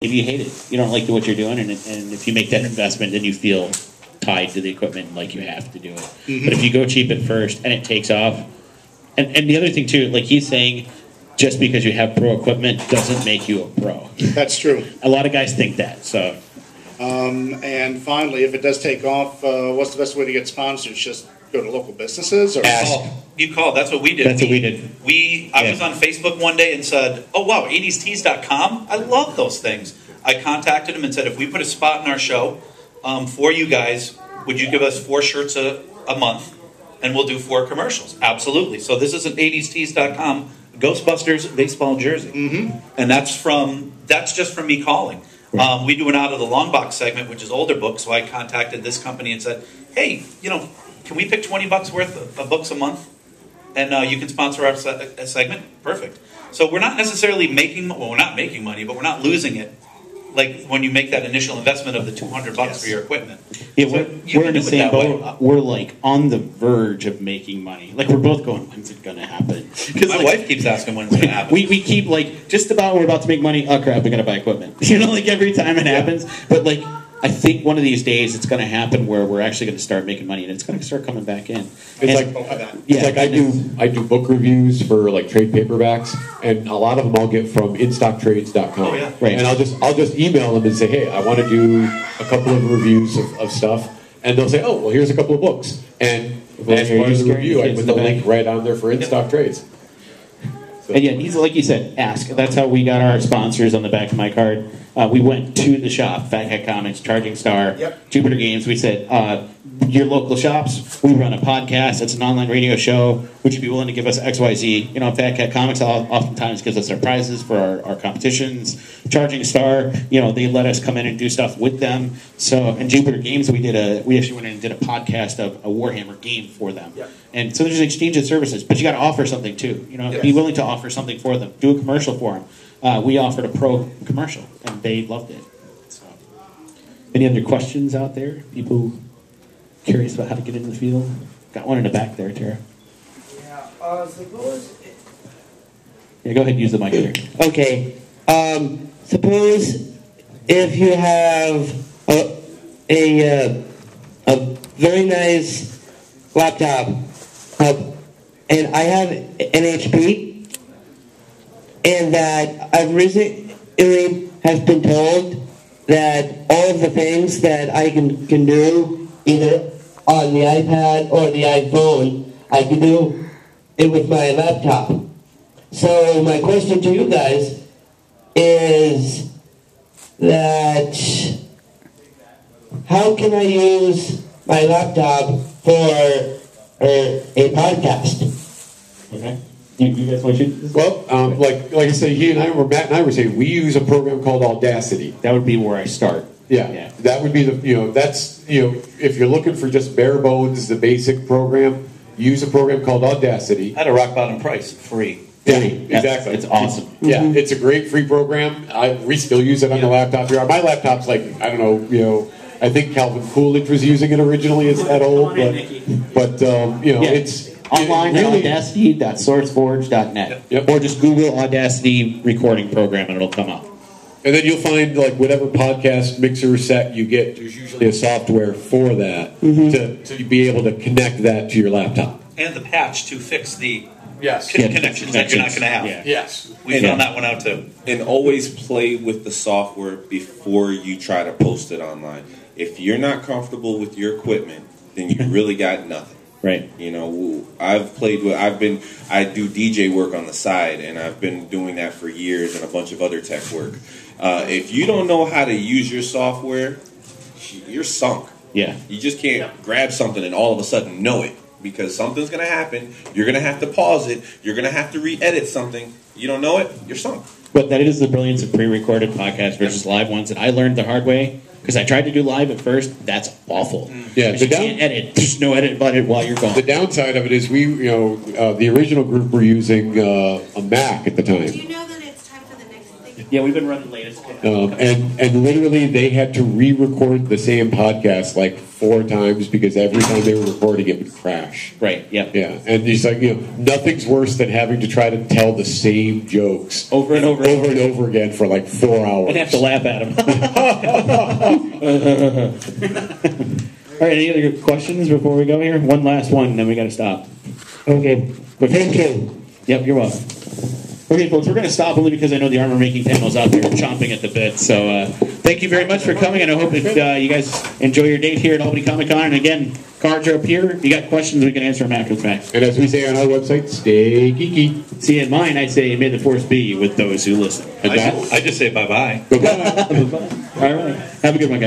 maybe you hate it. You don't like what you're doing, and if you make that investment, then you feel tied to the equipment like you have to do it. But if you go cheap at first and it takes off, and the other thing too, like he's saying, just because you have pro equipment doesn't make you a pro. That's true. A lot of guys think that. So, and finally, if it does take off, what's the best way to get sponsors? Just go to local businesses, or you call. That's what we did. That's what we did. I was on Facebook one day and said, "Oh wow, 80stees.com. I love those things." I contacted him and said, "If we put a spot in our show for you guys, would you give us 4 shirts a month, and we'll do 4 commercials?" Absolutely. So this is an 80stees.com Ghostbusters baseball jersey, and that's just from me calling. We do an out of the long box segment, which is older books. So I contacted this company and said, "Hey, can we pick $20 worth of books a month, and you can sponsor our segment?" Perfect. So we're not necessarily we're not making money, but we're not losing it. Like when you make that initial investment of the $200 for your equipment. Yeah, we're in the same boat. We're like on the verge of making money. Like we're both going, when's it going to happen? Because my wife keeps asking when's it going to happen. We keep like just about we're about to make money. Oh crap, we got to buy equipment. Like every time it happens. But like I think one of these days it's going to happen where we're actually going to start making money and it's going to start coming back in. It's like I do book reviews for like trade paperbacks, and a lot of them I'll get from instocktrades.com. Oh, yeah. Right. And I'll just email them and say, hey, I want to do a couple of reviews of stuff, and they'll say, oh, well, here's a couple of books, and as part of the review, I put the link right on there for InStock Trades. So. And yeah, he's like you said, ask. That's how we got our sponsors on the back of my card. We went to the shop, Fat Cat Comics, Charging Star, Jupiter Games. We said, your local shops, we run a podcast. It's an online radio show. Would you be willing to give us XYZ? Fat Cat Comics oftentimes gives us our prizes for our competitions. Charging Star, they let us come in and do stuff with them. So, in Jupiter Games, we actually went in and did a podcast of a Warhammer game for them. Yep. And so there's an exchange of services, but you got to offer something too. Be willing to offer something for them. Do a commercial for them. We offered a pro commercial, and they loved it. So, any other questions out there? People curious about how to get into the field? Got one in the back there, Tara. Yeah, suppose... Yeah, go ahead and use the mic there. Okay. Suppose if you have a very nice laptop, and I have an HP, and that I've recently have been told that all of the things that I can do either on the iPad or the iPhone, I can do it with my laptop. So my question to you guys is that how can I use my laptop for a podcast? Okay. You guys want to shoot this? Well, like I said, Matt and I were saying, we use a program called Audacity. That would be where I start. Yeah. That would be if you're looking for just bare bones, the basic program, use a program called Audacity. At a rock bottom price, free. Yeah, exactly. It's awesome. Yeah, it's a great free program. We still use it on the laptop here. My laptop's like, I don't know, I think Calvin Coolidge was using it originally. It's that old, but it's online at audacity.sourceforge.net. Yep. Or just Google Audacity recording program and it'll come up. And then you'll find like whatever podcast mixer set you get, there's usually a software for that to be able to connect that to your laptop. And the patch to fix the connections that you're not going to have. Yeah. Yes. We found that one out too. And always play with the software before you try to post it online. If you're not comfortable with your equipment, then you really got nothing. Right. I do DJ work on the side, and I've been doing that for years and a bunch of other tech work. If you don't know how to use your software, you're sunk. Yeah. You just can't grab something and all of a sudden know it, because something's going to happen. You're going to have to pause it. You're going to have to re-edit something. You don't know it, you're sunk. But that is the brilliance of pre-recorded podcasts versus live ones that I learned the hard way. Because I tried to do live at first, that's awful. Yeah, you can't edit. There's no edit button while you're gone. The downside of it is the original group were using a Mac at the time. Do you know that it's time for the next thing? Yeah, we've been running latest. And literally they had to re-record the same podcast like 4 times because every time they were recording it would crash. Right. Yeah. Yeah, and it's like, nothing's worse than having to try to tell the same jokes over and over again for like 4 hours. And have to laugh at them. All right. Any other questions before we go here? One last one, and then we got to stop. Okay. Thank you. Yep. You're welcome. Okay, folks, we're going to stop only because I know the armor-making panel's out there chomping at the bit. So thank you very much for coming, and I hope that you guys enjoy your date here at Albany Comic-Con. And again, cards are up here. If you got questions, we can answer them after the fact. And as we say on our website, stay geeky. See, in mine, I say, may the force be with those who listen. I just say bye-bye. Bye-bye. All right. Have a good one, guys.